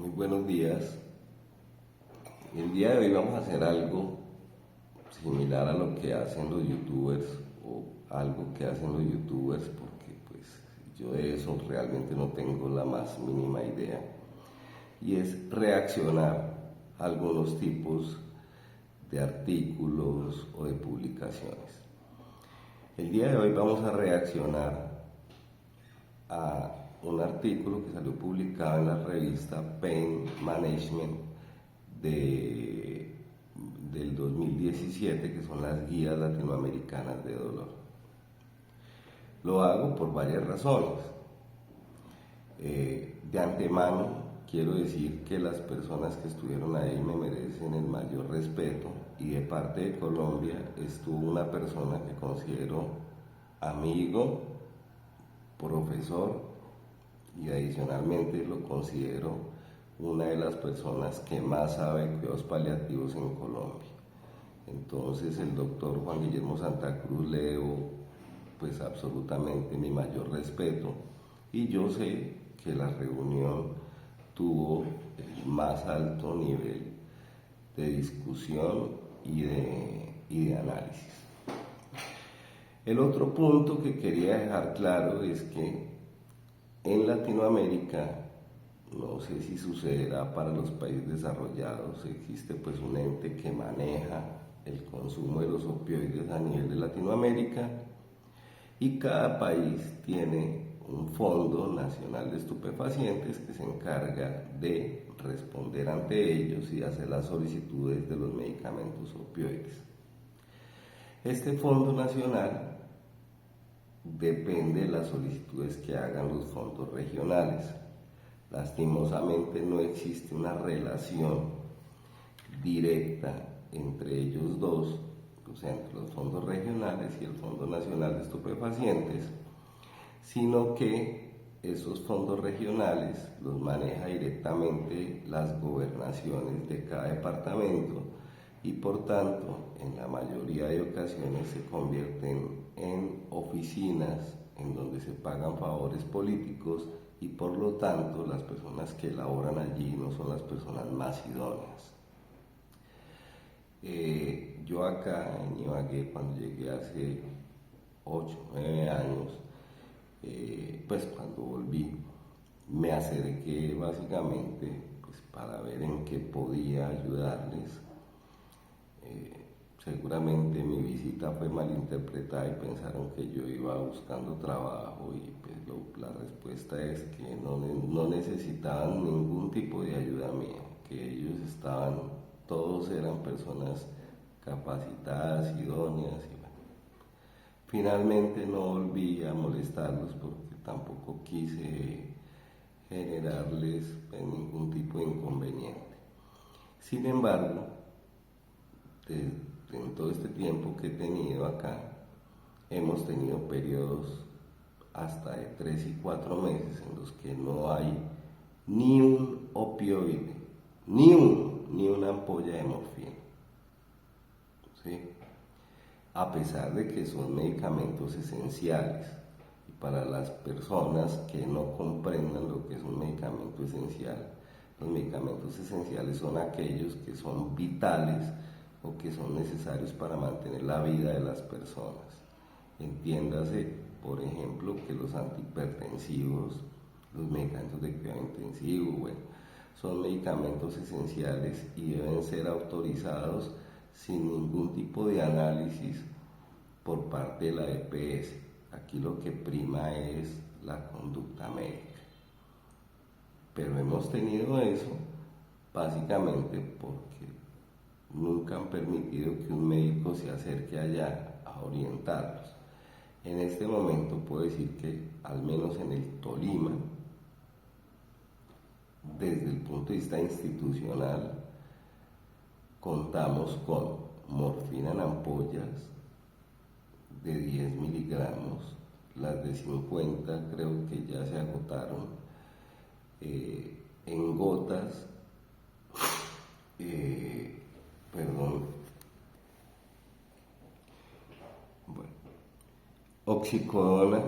Muy buenos días. El día de hoy vamos a hacer algo similar a lo que hacen los youtubers o algo que hacen los youtubers porque pues yo de eso realmente no tengo la más mínima idea. Y es reaccionar a algunos tipos de artículos o de publicaciones. El día de hoy vamos a reaccionar a un artículo que salió publicado en la revista Pain Management del 2017, que son las guías latinoamericanas de dolor. Lo hago por varias razones. De antemano quiero decir que las personas que estuvieron ahí me merecen el mayor respeto, y de parte de Colombia estuvo una persona que considero amigo, profesor, y adicionalmente lo considero una de las personas que más sabe cuidados paliativos en Colombia. Entonces el doctor Juan Guillermo Santa Cruz le debo pues absolutamente mi mayor respeto, y yo sé que la reunión tuvo el más alto nivel de discusión y de análisis. El otro punto que quería dejar claro es que en Latinoamérica, no sé si sucederá para los países desarrollados, existe pues un ente que maneja el consumo de los opioides a nivel de Latinoamérica, y cada país tiene un Fondo Nacional de Estupefacientes que se encarga de responder ante ellos y hacer las solicitudes de los medicamentos opioides. Este Fondo Nacional depende de las solicitudes que hagan los fondos regionales. Lastimosamente no existe una relación directa entre ellos dos, o sea, entre los fondos regionales y el Fondo Nacional de Estupefacientes, sino que esos fondos regionales los maneja directamente las gobernaciones de cada departamento, y por tanto en la mayoría de ocasiones se convierten en oficinas en donde se pagan favores políticos, y por lo tanto las personas que laboran allí no son las personas más idóneas. Yo acá en Ibagué, cuando llegué hace 8, 9 años, pues cuando volví me acerqué básicamente pues para ver en qué podía ayudarles. Seguramente mi visita fue malinterpretada y pensaron que yo iba buscando trabajo, y pues la respuesta es que no necesitaban ningún tipo de ayuda mía, que ellos todos eran personas capacitadas, idóneas, y bueno. Finalmente no volví a molestarlos porque tampoco quise generarles ningún tipo de inconveniente. Sin embargo, en todo este tiempo que he tenido acá, hemos tenido periodos hasta de 3 y 4 meses en los que no hay ni un opioide, ni una ampolla de morfina, ¿sí? A pesar de que son medicamentos esenciales. Y para las personas que no comprendan lo que es un medicamento esencial, los medicamentos esenciales son aquellos que son vitales o que son necesarios para mantener la vida de las personas. Entiéndase, por ejemplo, que los antihipertensivos, los medicamentos de cuidado intensivo, bueno, son medicamentos esenciales y deben ser autorizados sin ningún tipo de análisis por parte de la EPS. Aquí lo que prima es la conducta médica. Pero hemos tenido eso básicamente porque nunca han permitido que un médico se acerque allá a orientarlos. En este momento puedo decir que, al menos en el Tolima, desde el punto de vista institucional, contamos con morfina en ampollas de 10 miligramos, las de 50 creo que ya se agotaron, en gotas, bueno, oxicodona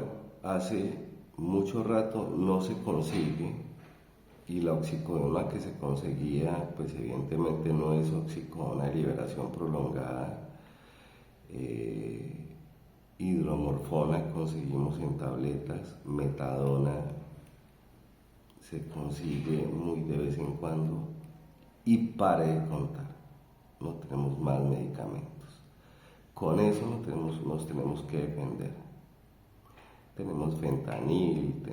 hace mucho rato no se consigue, y la oxicodona que se conseguía, pues evidentemente no es oxicodona de liberación prolongada. Hidromorfona conseguimos en tabletas, metadona se consigue muy de vez en cuando, y pare de contar, no tenemos más medicamentos. Con eso nos tenemos que defender. Tenemos fentanil,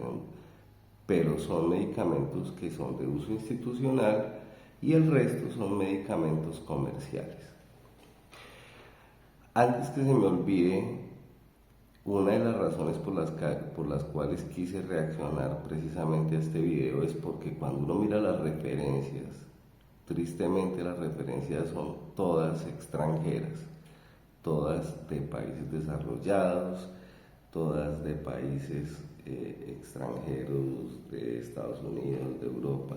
pero son medicamentos que son de uso institucional y el resto son medicamentos comerciales. Antes que se me olvide, una de las razones por las cuales quise reaccionar precisamente a este video es porque cuando uno mira las referencias, tristemente las referencias son todas extranjeras, todas de países desarrollados, todas de países extranjeros, de Estados Unidos, de Europa.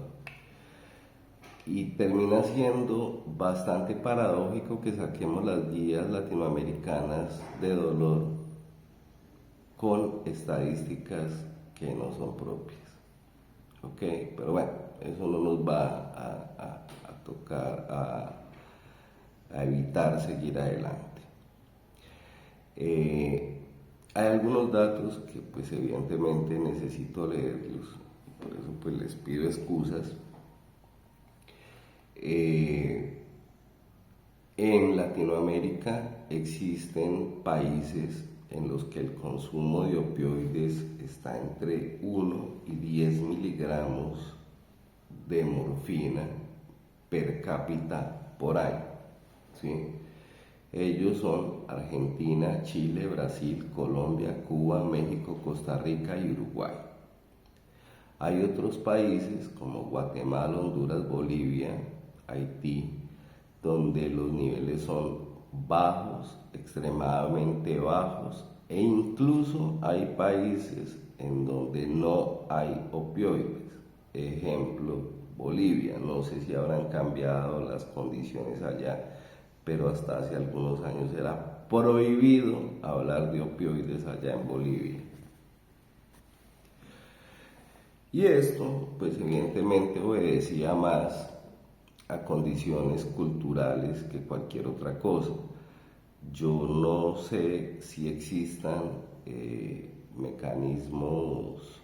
Y termina siendo bastante paradójico que saquemos las guías latinoamericanas de dolor con estadísticas que no son propias. ¿Ok? Pero bueno, eso no nos va a tocar, a evitar seguir adelante. Hay algunos datos que pues evidentemente necesito leerlos, por eso pues les pido excusas. En Latinoamérica existen países en los que el consumo de opioides está entre 1 y 10 miligramos de morfina per cápita por año, ¿sí? Ellos son Argentina, Chile, Brasil, Colombia, Cuba, México, Costa Rica y Uruguay. Hay otros países como Guatemala, Honduras, Bolivia, Haití, donde los niveles son bajos, extremadamente bajos, e incluso hay países en donde no hay opioides. Ejemplo, Bolivia. No sé si habrán cambiado las condiciones allá, pero hasta hace algunos años era prohibido hablar de opioides allá en Bolivia. Y esto, pues evidentemente obedecía más a condiciones culturales que cualquier otra cosa. Yo no sé si existan mecanismos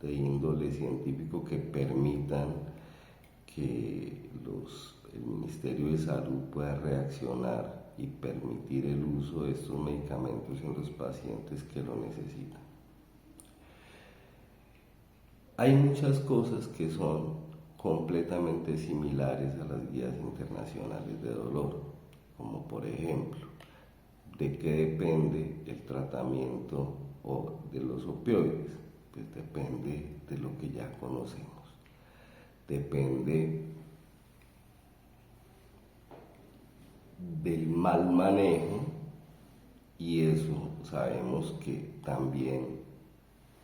de índole científico que permitan que el Ministerio de Salud pueda reaccionar y permitir el uso de estos medicamentos en los pacientes que lo necesitan. Hay muchas cosas que son completamente similares a las guías internacionales de dolor, como por ejemplo, ¿de qué depende el tratamiento de los opioides? Pues depende de lo que ya conocemos. Depende del mal manejo, y eso sabemos que también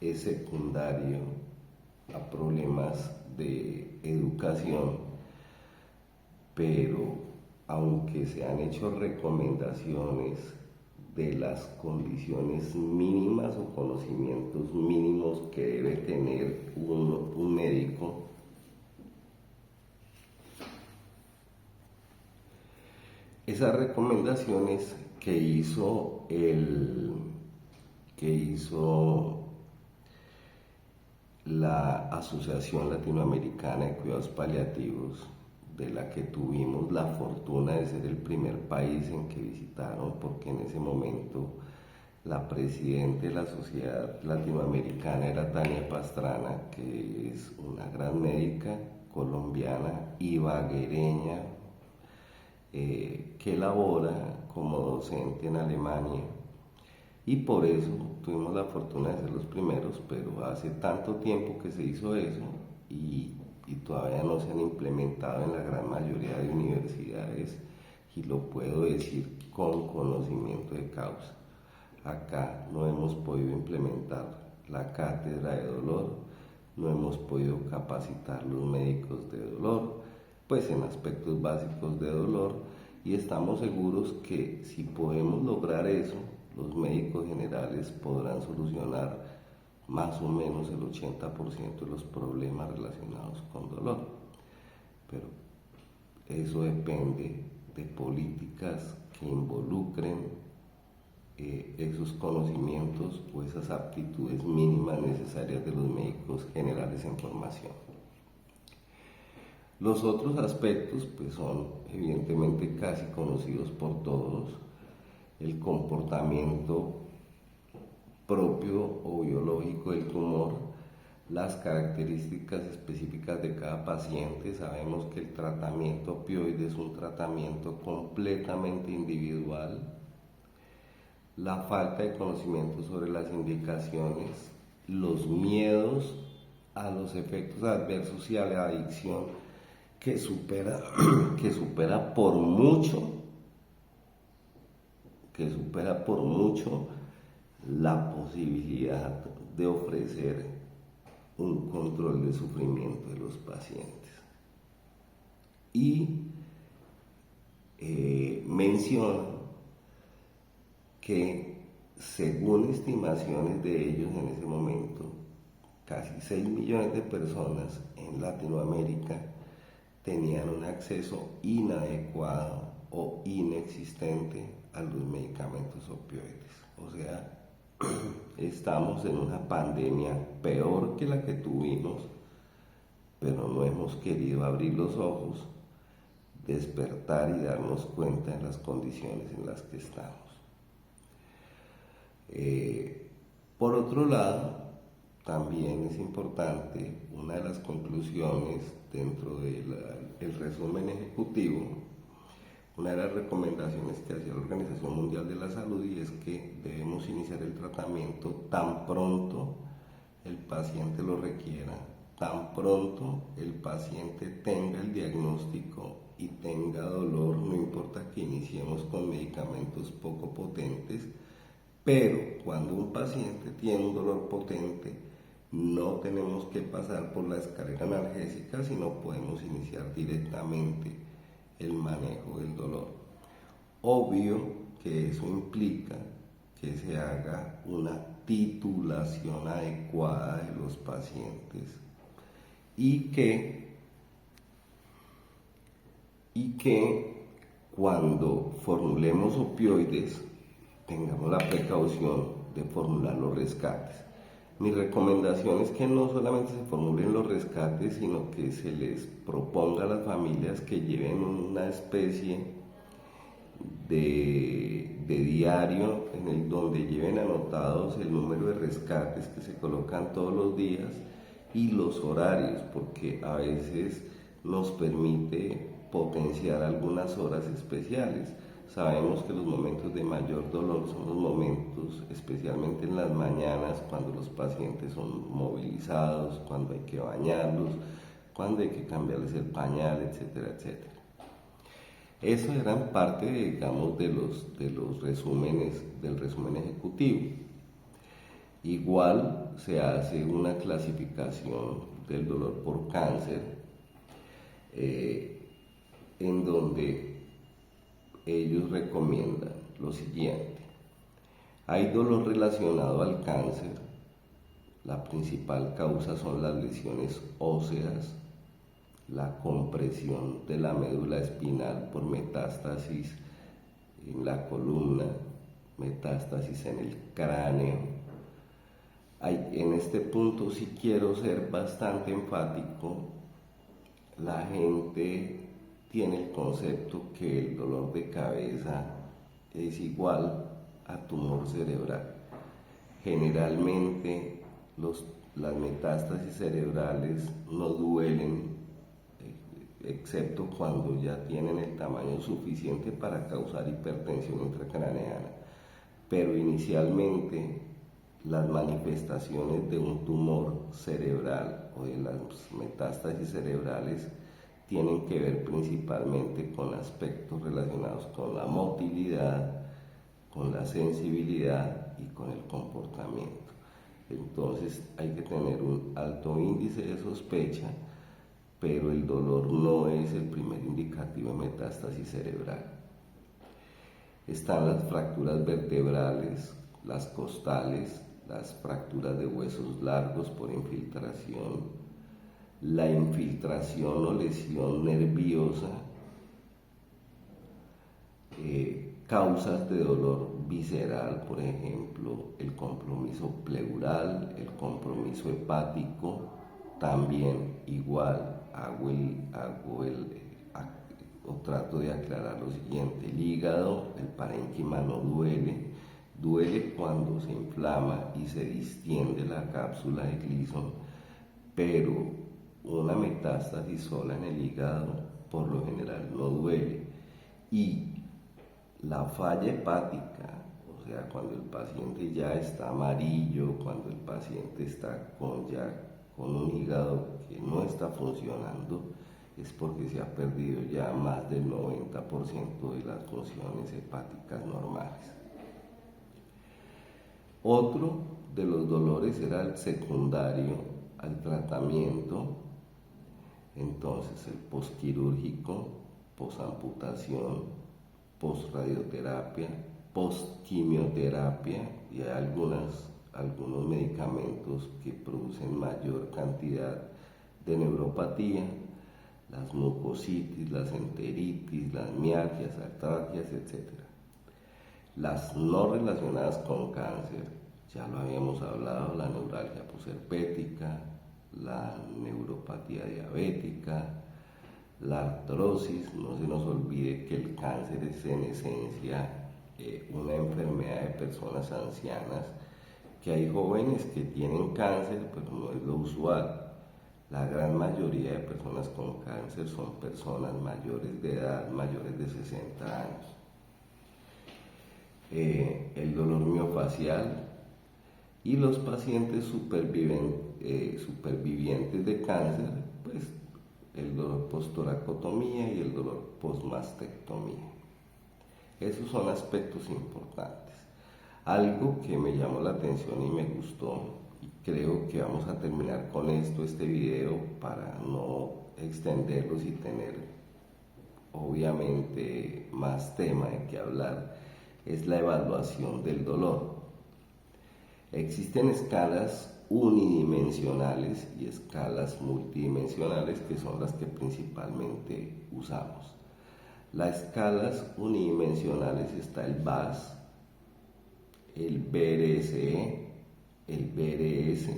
es secundario a problemas de educación, pero aunque se han hecho recomendaciones de las condiciones mínimas o conocimientos mínimos que debe tener un médico, esas recomendaciones que hizo la Asociación Latinoamericana de Cuidados Paliativos, de la que tuvimos la fortuna de ser el primer país en que visitaron, porque en ese momento la presidenta de la Sociedad Latinoamericana era Tania Pastrana, que es una gran médica colombiana, ibaguereña, que labora como docente en Alemania, y por eso tuvimos la fortuna de ser los primeros, pero hace tanto tiempo que se hizo eso y todavía no se han implementado en la gran mayoría de universidades, y lo puedo decir con conocimiento de causa. Acá no hemos podido implementar la cátedra de dolor, no hemos podido capacitar los médicos de dolor, pues en aspectos básicos de dolor, y estamos seguros que si podemos lograr eso, los médicos generales podrán solucionar más o menos el 80% de los problemas relacionados con dolor. Pero eso depende de políticas que involucren esos conocimientos o esas aptitudes mínimas necesarias de los médicos generales en formación. Los otros aspectos pues son evidentemente casi conocidos por todos: el comportamiento propio o biológico del tumor, las características específicas de cada paciente. Sabemos que el tratamiento opioide es un tratamiento completamente individual. La falta de conocimiento sobre las indicaciones, los miedos a los efectos adversos y a la adicción que supera por mucho la posibilidad de ofrecer un control de sufrimiento de los pacientes. Y menciona que, según estimaciones de ellos en ese momento, casi 6 millones de personas en Latinoamérica tenían un acceso inadecuado o inexistente a los medicamentos opioides. O sea, estamos en una pandemia peor que la que tuvimos, pero no hemos querido abrir los ojos, despertar y darnos cuenta de las condiciones en las que estamos. Por otro lado, también es importante, una de las conclusiones dentro del resumen ejecutivo, una de las recomendaciones que hacía la Organización Mundial de la Salud, y es que debemos iniciar el tratamiento tan pronto el paciente lo requiera, tan pronto el paciente tenga el diagnóstico y tenga dolor. No importa que iniciemos con medicamentos poco potentes, pero cuando un paciente tiene un dolor potente, no tenemos que pasar por la escalera analgésica, sino podemos iniciar directamente el manejo del dolor. Obvio que eso implica que se haga una titulación adecuada de los pacientes y que cuando formulemos opioides tengamos la precaución de formular los rescates. Mi recomendación es que no solamente se formulen los rescates, sino que se les proponga a las familias que lleven una especie de diario en el donde lleven anotados el número de rescates que se colocan todos los días y los horarios, porque a veces nos permite potenciar algunas horas especiales. Sabemos que los momentos de mayor dolor son los momentos, especialmente en las mañanas, cuando los pacientes son movilizados, cuando hay que bañarlos, cuando hay que cambiarles el pañal, etcétera, etcétera. Eso eran parte, digamos, de los resúmenes, del resumen ejecutivo. Igual se hace una clasificación del dolor por cáncer, en donde ellos recomiendan lo siguiente: hay dolor relacionado al cáncer. La principal causa son las lesiones óseas, la compresión de la médula espinal por metástasis en la columna, metástasis en el cráneo. En este punto sí quiero ser bastante enfático. La gente tiene el concepto que el dolor de cabeza es igual a tumor cerebral. Generalmente las metástasis cerebrales no duelen, excepto cuando ya tienen el tamaño suficiente para causar hipertensión intracraneana. Pero inicialmente las manifestaciones de un tumor cerebral o de las metástasis cerebrales tienen que ver principalmente con aspectos relacionados con la motilidad, con la sensibilidad y con el comportamiento. Entonces hay que tener un alto índice de sospecha, pero el dolor no es el primer indicativo de metástasis cerebral. Están las fracturas vertebrales, las costales, las fracturas de huesos largos por infiltración, la infiltración o lesión nerviosa, causas de dolor visceral, por ejemplo, el compromiso pleural, el compromiso hepático, también igual o trato de aclarar lo siguiente: el hígado, el parénquima no duele cuando se inflama y se distiende la cápsula de Gleason, pero una metástasis sola en el hígado por lo general no duele. Y la falla hepática, o sea, cuando el paciente ya está amarillo, cuando el paciente está con un hígado que no está funcionando, es porque se ha perdido ya más del 90% de las funciones hepáticas normales. Otro de los dolores era el secundario al tratamiento, entonces el posquirúrgico, posamputación, posradioterapia, posquimioterapia, y hay algunos medicamentos que producen mayor cantidad de neuropatía, las mucositis, las enteritis, las mialgias, artralgias, etc. Las no relacionadas con cáncer, ya lo habíamos hablado: la neuralgia posherpética, la neuropatía diabética, la artrosis. No se nos olvide que el cáncer es en esencia una enfermedad de personas ancianas, que hay jóvenes que tienen cáncer, pero no es lo usual. La gran mayoría de personas con cáncer son personas mayores de edad, mayores de 60 años. El dolor miofacial, y los pacientes supervivientes de cáncer, pues el dolor postoracotomía y el dolor postmastectomía. Esos son aspectos importantes. Algo que me llamó la atención y me gustó, y creo que vamos a terminar con este video para no extenderlos y tener obviamente más tema de qué hablar, es la evaluación del dolor. Existen escalas unidimensionales y escalas multidimensionales, que son las que principalmente usamos. Las escalas unidimensionales está el VAS, el BRSE, el BRS,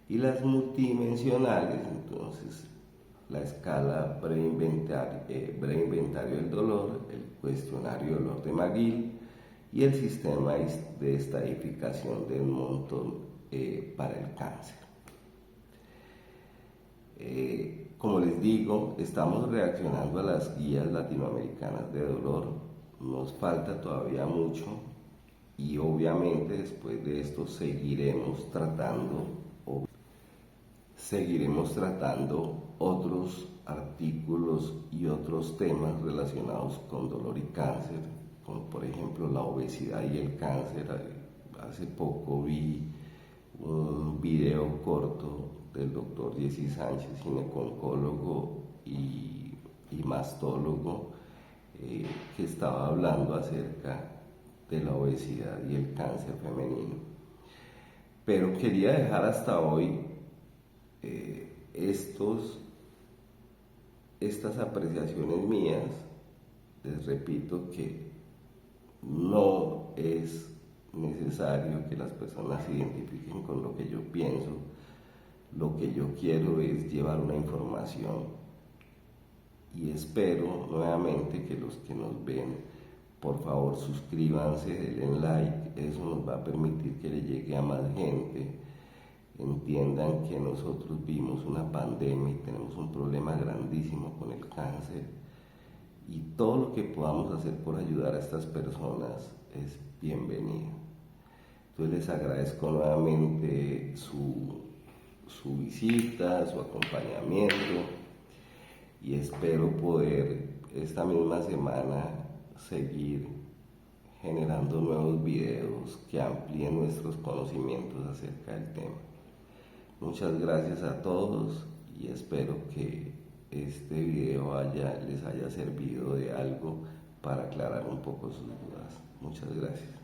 y las multidimensionales, entonces, la escala preinventario del dolor, el cuestionario del dolor de McGill y el sistema de estadificación del Monton para el cáncer. Como les digo, estamos reaccionando a las guías latinoamericanas de dolor. Nos falta todavía mucho, y obviamente después de esto seguiremos tratando otros artículos y otros temas relacionados con dolor y cáncer, como por ejemplo la obesidad y el cáncer. Hace poco vi un video corto del doctor Jesse Sánchez, gineco-oncólogo y mastólogo, que estaba hablando acerca de la obesidad y el cáncer femenino. Pero quería dejar hasta hoy estas apreciaciones mías. Les repito que no es necesario que las personas se identifiquen con lo que yo pienso. Lo que yo quiero es llevar una información, y espero nuevamente que los que nos ven, por favor, suscríbanse, denle like. Eso nos va a permitir que le llegue a más gente. Entiendan que nosotros vimos una pandemia y tenemos un problema grandísimo con el cáncer, y todo lo que podamos hacer por ayudar a estas personas es bienvenido. Entonces les agradezco nuevamente su visita, su acompañamiento, y espero poder esta misma semana seguir generando nuevos videos que amplíen nuestros conocimientos acerca del tema. Muchas gracias a todos, y espero que este video les haya servido de algo para aclarar un poco sus dudas. Muchas gracias.